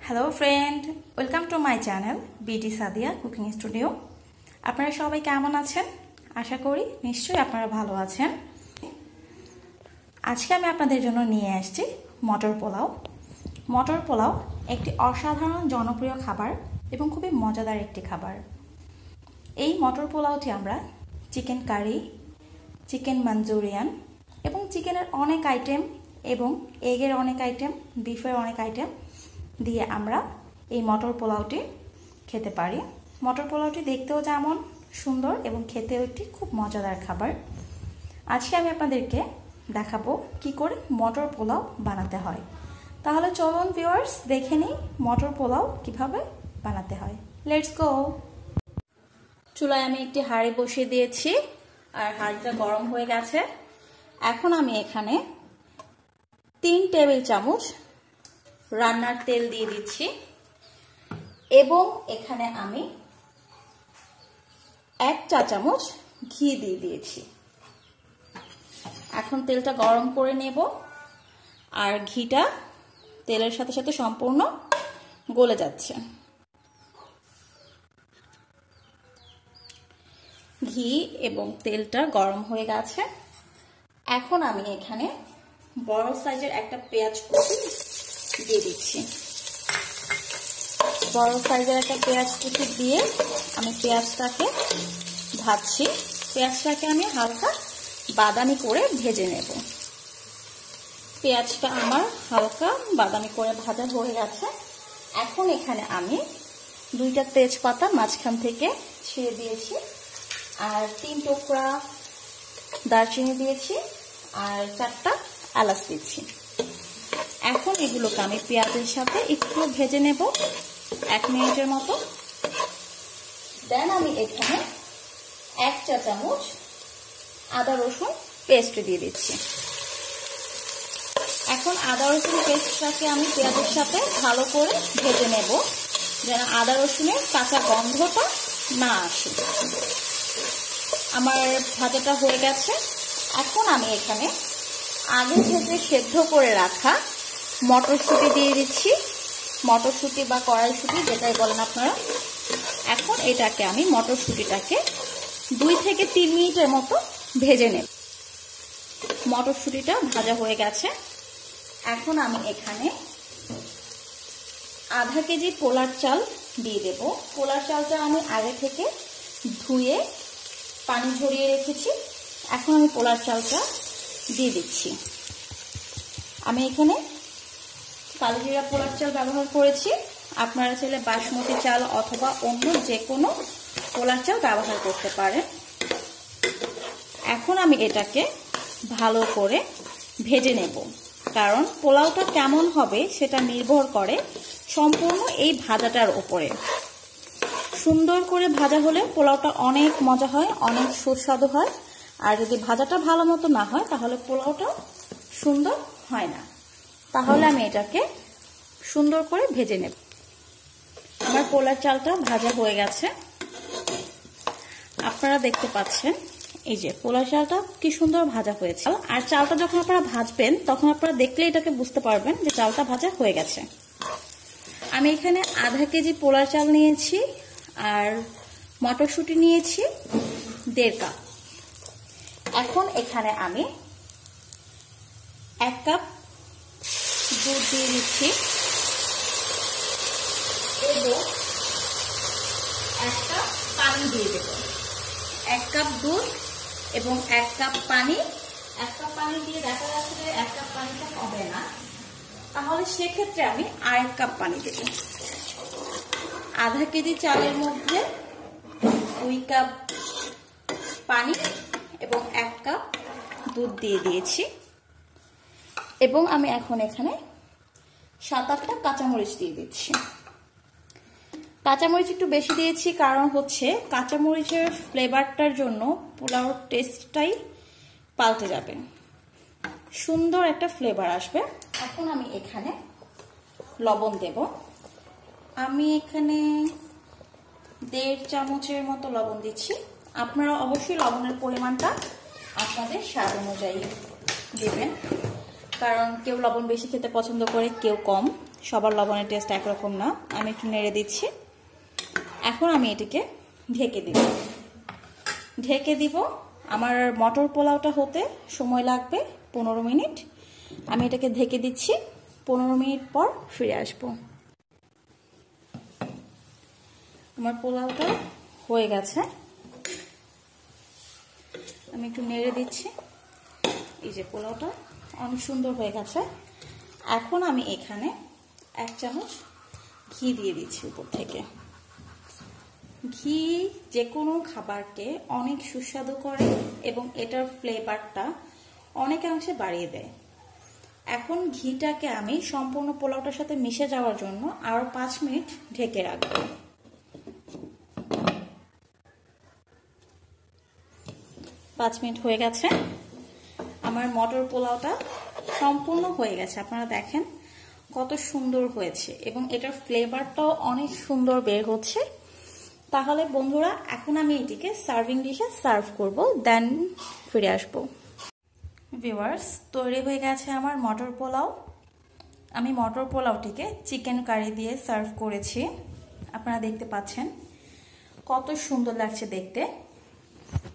Hello friend, welcome to my channel বিটি Sadia cooking studio. আপনারা সবাই কেমন আছেন? আশা করি নিশ্চয়ই আপনারা ভালো আছেন। আজকে আমি আপনাদের জন্য নিয়ে আসছি মটর পোলাও। মটর পোলাও একটি অসাধারণ জনপ্রিয় খাবার এবং খুবই মজাদার একটি খাবার। এই মটর পোলাওটি আমরা চিকেন কারি, চিকেন মাঞ্চুরিয়ান এবং চিকেনের অনেক আইটেম এবং এগের অনেক আইটেম, বিফের অনেক আইটেম দিয়ে আমরা এই মটর পোলাওটি খেতে পারি। মটর পোলাওটি দেখতেও যেমন সুন্দর এবং খেতেও একটি খুব মজাদার খাবার। আজকে আমি আপনাদেরকে দেখাবো কি করে মটর পোলাও বানাতে হয়। তাহলে চলুন ভিউয়ার্স, দেখে নিই মটর পোলাও কিভাবে বানাতে হয়। Let's go. চুলায় আমি একটি হাঁড়ি বসিয়ে দিয়েছি আর হাঁড়িটা গরম হয়ে গেছে। এখন আমি এখানে 3 টেবিল চামচ রান্নার তেল দিয়ে দিচ্ছি এবং এখানে আমি 1 চা চামচ ঘি দিয়ে দিয়েছি। এখন তেলটা গরম করে নেব আর ঘিটা তেলের সাথে সাথে সম্পূর্ণ গলে যাচ্ছে। ঘি এবং তেলটা গরম হয়ে গেছে। এখন আমি এখানে বড় সাইজের একটা পেঁয়াজ কুচি দিয়ে দিচ্ছি। বড় সাইজের একটা পেঁয়াজ কুচি দিয়ে আমি পেঁয়াজটাকে ভাজছি। পেঁয়াজটাকে আমি হালকা বাদামি করে ভেজে নেব। পেঁয়াজটা আমার হালকা বাদামি করে ভাজা হয়ে গেছে। এখন এখানে আমি 2টা তেজপাতা মাঝখান থেকে ছিঁড়ে দিয়েছি আর 3 টুকরা দারচিনি দিয়েছি আর 4টা এলাচ দিচ্ছি। এখন এগুলোকে আমি পেঁয়াজের সাথে একটু ভেজে নেব 1 মিনিটের মতো। দেন আমি এখানে 1 চা চামচ আদা রসুন পেস্ট দিয়ে দিচ্ছি। এখন আদা রসুন পেস্টটাকে আমি পেঁয়াজের সাথে ভালো করে ভেজে নেব যেন আদা রসুনের কাঁচা গন্ধটা না আসে। আমার ভাজাটা হয়ে গেছে। এখন আমি এখানে আগে থেকে সেদ্ধ করে রাখা মটরশুঁটি দিয়ে দিচ্ছি। মটরশুঁটি বা কড়াইশুঁটি যেটাই বলেন আপনারা। এখন এটাকে আমি মটরশুঁটিটাকে 2 থেকে 3 মিনিটের মতো ভেজে নেব। মটরশুঁটিটা ভাজা হয়ে গেছে। এখন আমি এখানে আধা কেজি পোলার চাল দিয়ে দেব। পোলার চালটা আমি আগে থেকে ধুয়ে পানি ঝরিয়ে রেখেছি। এখন আমি পোলার চালটা দিয়ে দিচ্ছি। আমি এখানে কালোজিরা পোলার চাল ব্যবহার করেছি। আপনারা চাইলে বাসমতি চাল অথবা অন্য যে কোনো পোলার চাল ব্যবহার করতে পারেন। এখন আমি এটাকে ভালো করে ভেজে নেব, কারণ পোলাওটা কেমন হবে সেটা নির্ভর করে সম্পূর্ণ এই ভাজাটার উপরে। সুন্দর করে ভাজা হলে পোলাওটা অনেক মজা হয়, অনেক সুস্বাদু হয়। আর যদি ভাজাটা ভালো মতো না হয় তাহলে পোলাওটা সুন্দর হয় না। তাহলে আমি এটাকে সুন্দর করে ভেজে নেব। আমার পোলার চালটা ভাজা হয়ে গেছে। আপনারা দেখতে পাচ্ছেন এই যে পোলার চালটা কি সুন্দর ভাজা হয়েছে। আর চালটা যখন আপনারা ভাজবেন তখন আপনারা দেখলে এটাকে বুঝতে পারবেন যে চালটা ভাজা হয়ে গেছে। আমি এখানে আধা কেজি পোলার চাল নিয়েছি আর মটরশুঁটি নিয়েছি 1.5 কাপ। এখন এখানে আমি 1 কাপ দুধ দিয়ে দিচ্ছি এবং 1 কাপ পানি দিয়ে দেব। 1 কাপ দুধ এবং 1 কাপ পানি। 1 কাপ পানি দিয়ে দেখা যাচ্ছে যে 1 কাপ পানিটা হবে না, তাহলে সেক্ষেত্রে আমি আর 1 কাপ পানি দেব। আধা কেজি চালের মধ্যে 2 কাপ পানি এবং 1 কাপ দুধ দিয়ে দিয়েছি এবং আমি এখন এখানে 7-8টা কাঁচামরিচ দিয়ে দিচ্ছি। কাঁচামরিচ একটু বেশি দিয়েছি কারণ হচ্ছে কাঁচামরিচের ফ্লেভারটার জন্য পোলাওর টেস্টটাই পাল্টে যাবে, সুন্দর একটা ফ্লেভার আসবে। এখন আমি এখানে লবণ দেব। আমি এখানে 1.5 চামচের মতো লবণ দিচ্ছি। আপনারা অবশ্যই লবণের পরিমাণটা আপনাদের স্বাদ অনুযায়ী দেবেন, কারণ কেউ লবণ বেশি খেতে পছন্দ করে, কেউ কম। সবার লবণের টেস্ট একরকম না। আমি একটু নেড়ে দিচ্ছি। এখন আমি এটিকে ঢেকে দিব। আমার মটর পোলাওটা হতে সময় লাগবে 15 মিনিট। আমি এটাকে ঢেকে দিচ্ছি। 15 মিনিট পর ফিরে আসব। আমার পোলাওটা হয়ে গেছে। আমি একটু নেড়ে দিচ্ছি। এই যে পোলাওটা অনেক সুন্দর হয়ে গেছে। এখন আমি এখানে 1 চামচ ঘি দিয়ে দিচ্ছি উপর থেকে। ঘি যে কোনো খাবারকে অনেক সুস্বাদু করে এবং এটার ফ্লেভারটা অনেকাংশে বাড়িয়ে দেয়। এখন ঘিটাকে আমি সম্পূর্ণ পোলাওটার সাথে মিশে যাওয়ার জন্য আরো 5 মিনিট ঢেকে রাখবো। 5 মিনিট হয়ে গেছে। আমার মটর পোলাওটা সম্পূর্ণ হয়ে গেছে। আপনারা দেখেন কত সুন্দর হয়েছে এবং এটার ফ্লেভারটাও অনেক সুন্দর বের হচ্ছে। তাহলে বন্ধুরা, এখন আমি এটিকে সার্ভিং ডিশে সার্ভ করব, দেন ফিরে আসবো। ভিউয়ার্স, তৈরি হয়ে গেছে আমার মটর পোলাও। আমি মটর পোলাওটিকে চিকেন কারি দিয়ে সার্ভ করেছি। আপনারা দেখতে পাচ্ছেন কত সুন্দর লাগছে দেখতে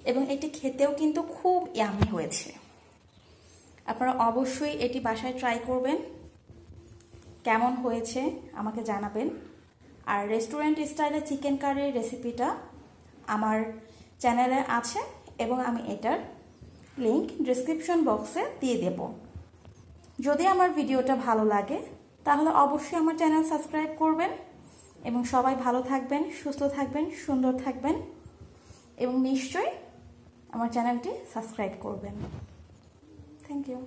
এবং এটি খেতেও কিন্তু খুব ইয়ামি হয়েছে। আপনারা অবশ্যই এটি বাসায় ট্রাই করবেন। কেমন হয়েছে আমাকে জানাবেন। আর রেস্টুরেন্ট স্টাইলে চিকেন কারির রেসিপিটা আমার চ্যানেলে আছে এবং আমি এটার লিংক ডেসক্রিপশন বক্সে দিয়ে দেব। যদি আমার ভিডিওটা ভালো লাগে তাহলে অবশ্যই আমার চ্যানেল সাবস্ক্রাইব করবেন এবং সবাই ভালো থাকবেন, সুস্থ থাকবেন, সুন্দর থাকবেন এবং নিশ্চয়ই আমার চ্যানেলটি সাবস্ক্রাইব করবেন। Thank you.